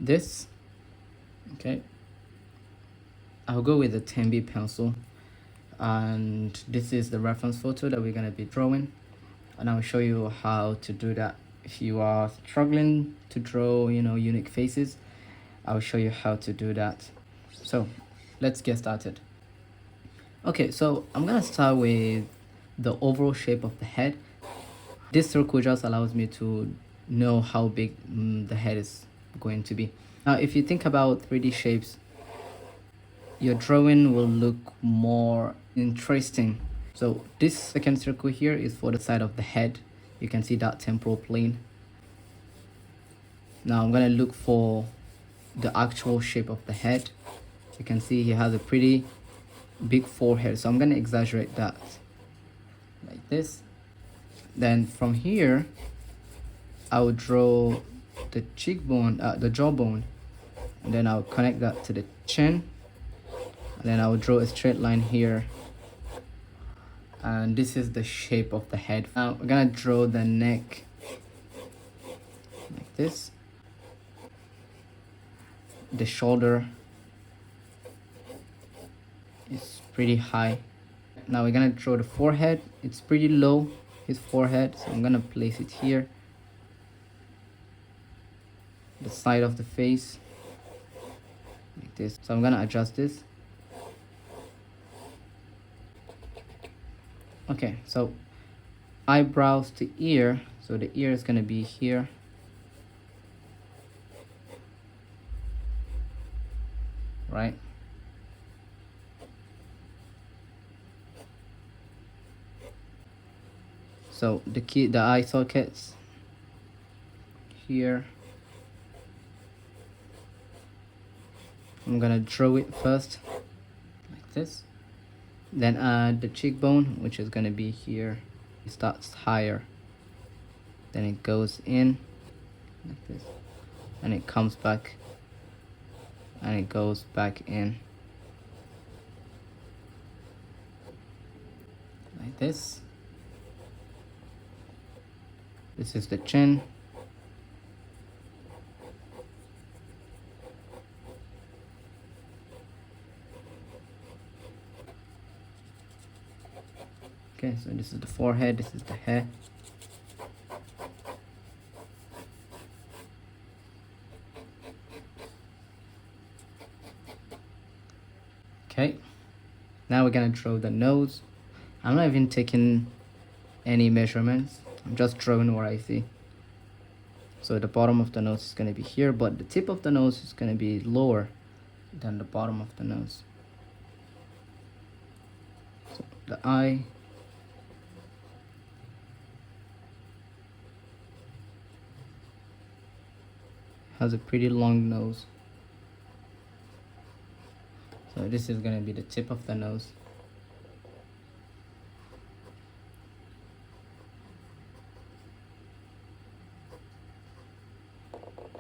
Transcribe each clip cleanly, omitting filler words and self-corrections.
this. Okay, I'll go with the 10B pencil, and this is the reference photo that we're going to be drawing, and I'll show you how to do that. If you are struggling to draw, unique faces, I'll show you how to do that. So let's get started. Okay, so I'm gonna start with the overall shape of the head. This circle just allows me to know how big the head is going to be. Now, if you think about 3D shapes, your drawing will look more interesting. So this second circle here is for the side of the head. You can see that temporal plane. Now I'm gonna look for the actual shape of the head. You can see he has a pretty big forehead, so I'm gonna exaggerate that like this. Then from here I will draw the cheekbone, the jawbone, and then I'll connect that to the chin, and then I'll draw a straight line here, and this is the shape of the head. Now we're gonna draw the neck like this, the shoulder is pretty high. Now we're gonna draw the forehead. It's pretty low, his forehead, so I'm gonna place it here, the side of the face like this. So I'm gonna adjust this. Okay, so eyebrows to ear, so the ear is gonna be here, right? So the eye sockets here, I'm gonna draw it first like this, then add the cheekbone, which is gonna be here. It starts higher, then it goes in like this, and it comes back, and it goes back in like this. This is the chin. Okay, so this is the forehead, this is the hair. Okay, now we're gonna draw the nose. I'm not even taking any measurements, I'm just drawing what I see. So the bottom of the nose is gonna be here, but the tip of the nose is gonna be lower than the bottom of the nose. So the eye, has a pretty long nose. So this is gonna be the tip of the nose.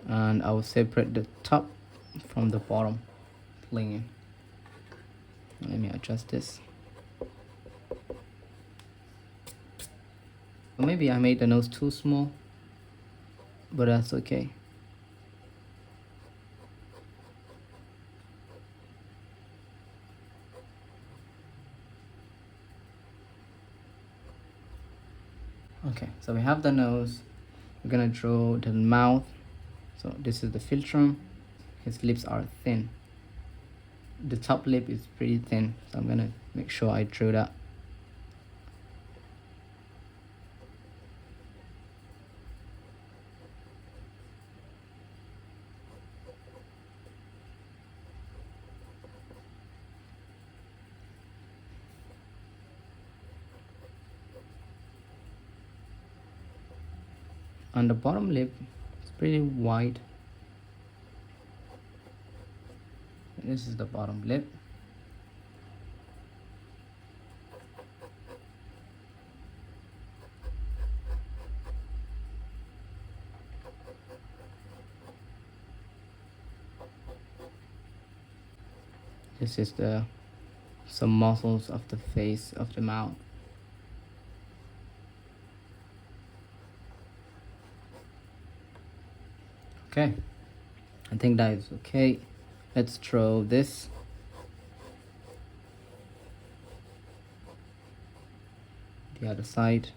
And I will separate the top from the bottom plane. Let me adjust this. Or maybe I made the nose too small, but that's okay. Okay, so we have the nose. We're gonna draw the mouth. So this is the philtrum. His lips are thin. The top lip is pretty thin, so I'm gonna make sure I draw that. On the bottom lip, it's pretty wide. This is the bottom lip. This is some muscles of the face of the mouth. Okay, I think that is okay. Let's draw this. The other side.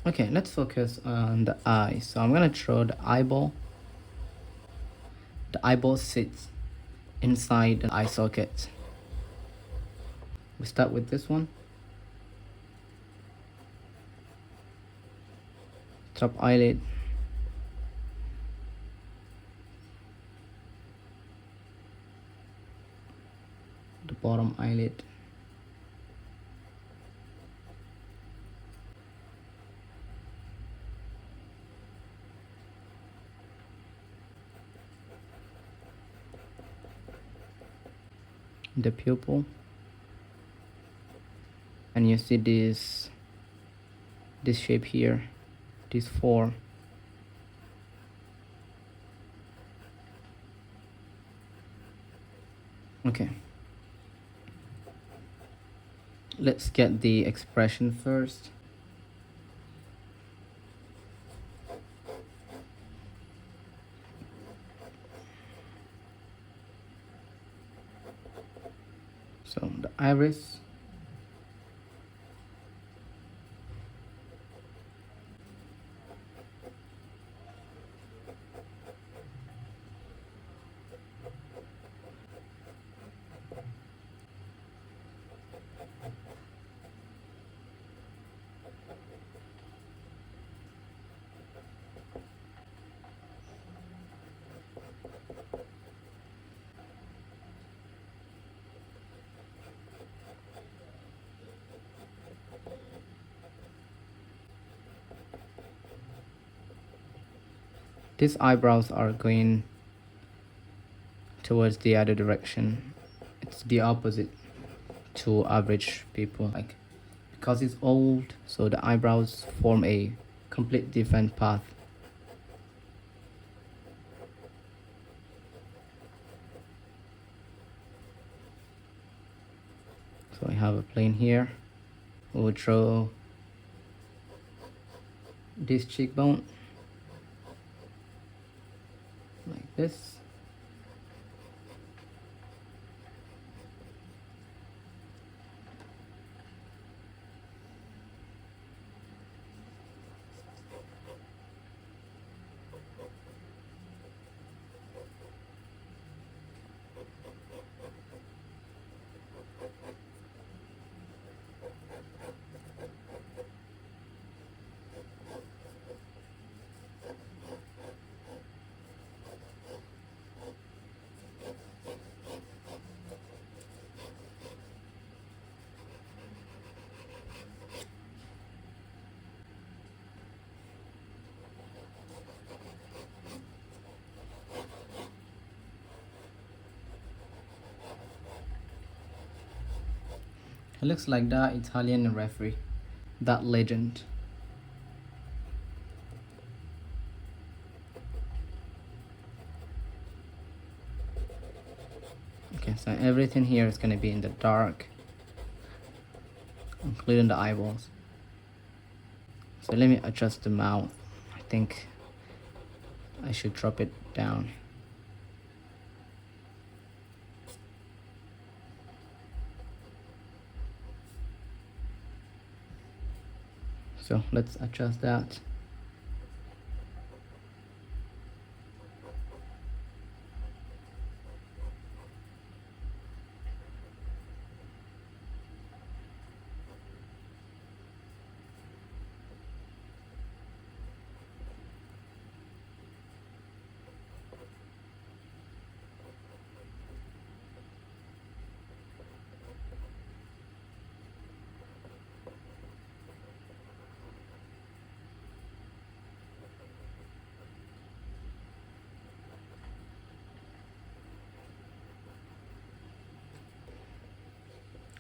Okay, let's focus on the eye. So I'm gonna draw the eyeball. The eyeball sits inside the eye socket. We start with this one. Top eyelid. The bottom eyelid. The pupil. And you see this shape here, this four. Okay, let's get the expression first. So the iris, these eyebrows are going towards the other direction. It's the opposite to average people. Like, because it's old, so the eyebrows form a complete different path. So I have a plane here. We'll draw this cheekbone like this. It looks like that Italian referee, that legend. Okay, so everything here is going to be in the dark, including the eyeballs. So let me adjust the mouth. I think I should drop it down. So let's adjust that.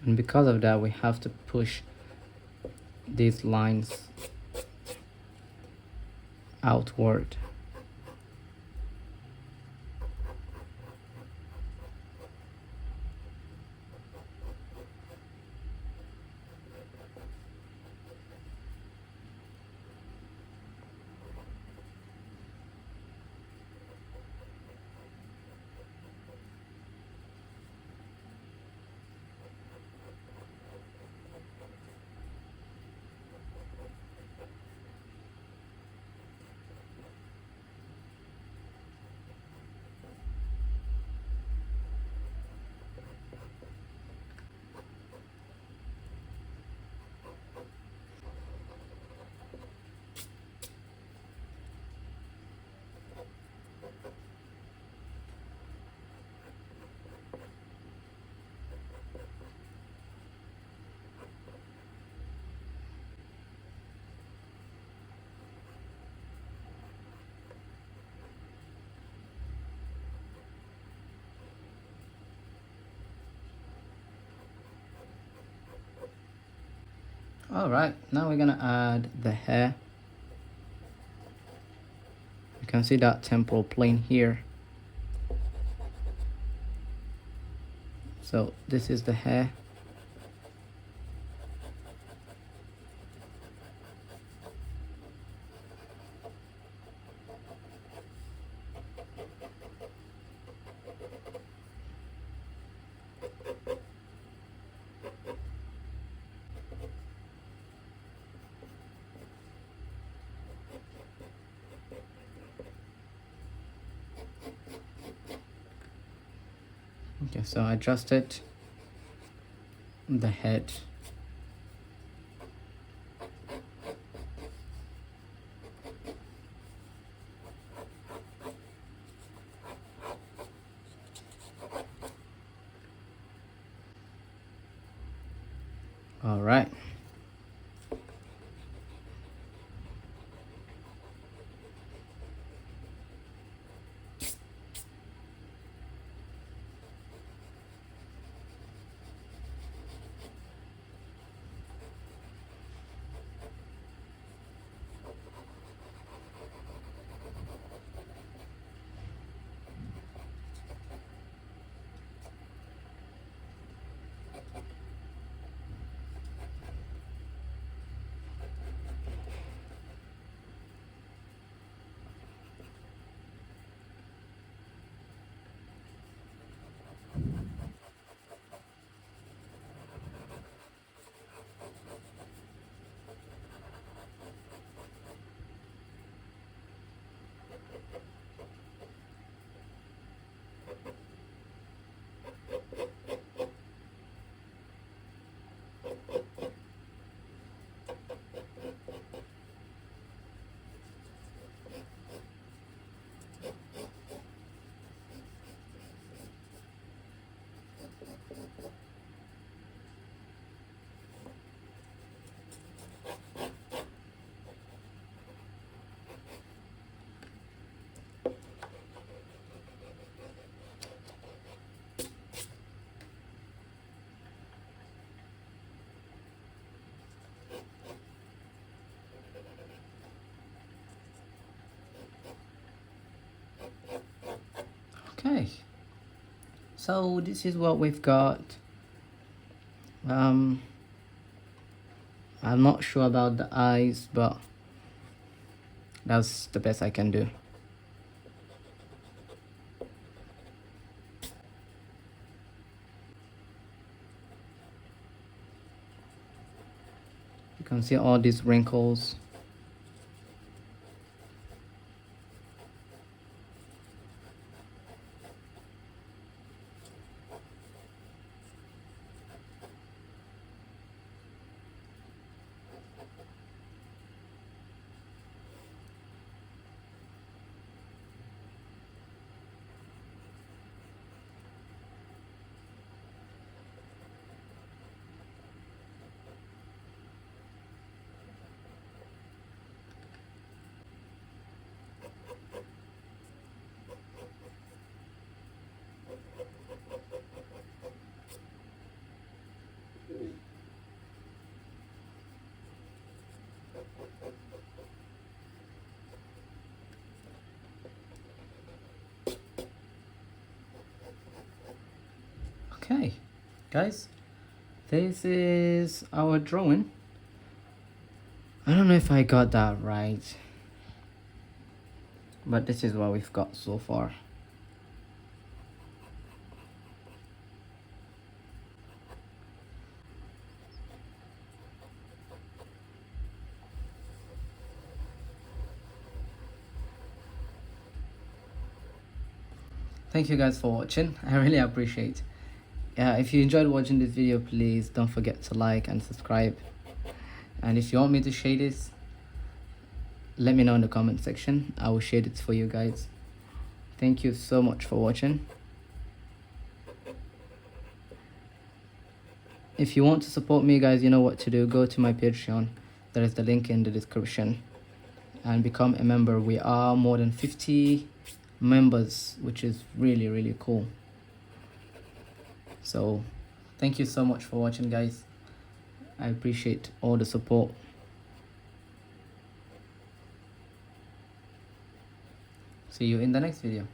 And because of that, we have to push these lines outward. All right, now we're gonna add the hair. You can see that temporal plane here. So this is the hair. Okay, so I adjusted the head. All right. Okay, so this is what we've got. I'm not sure about the eyes, but that's the best I can do. You can see all these wrinkles. Okay, guys, this is our drawing. I don't know if I got that right, but this is what we've got so far. Thank you guys for watching. I really appreciate. If you enjoyed watching this video, please don't forget to like and subscribe. And if you want me to share this, let me know in the comment section. I will share it for you guys. Thank you so much for watching. If you want to support me, guys, you know what to do. Go to my Patreon. There is the link in the description, and become a member. We are more than 50 members, which is really cool. So thank you so much for watching, guys, I appreciate all the support. See you in the next video.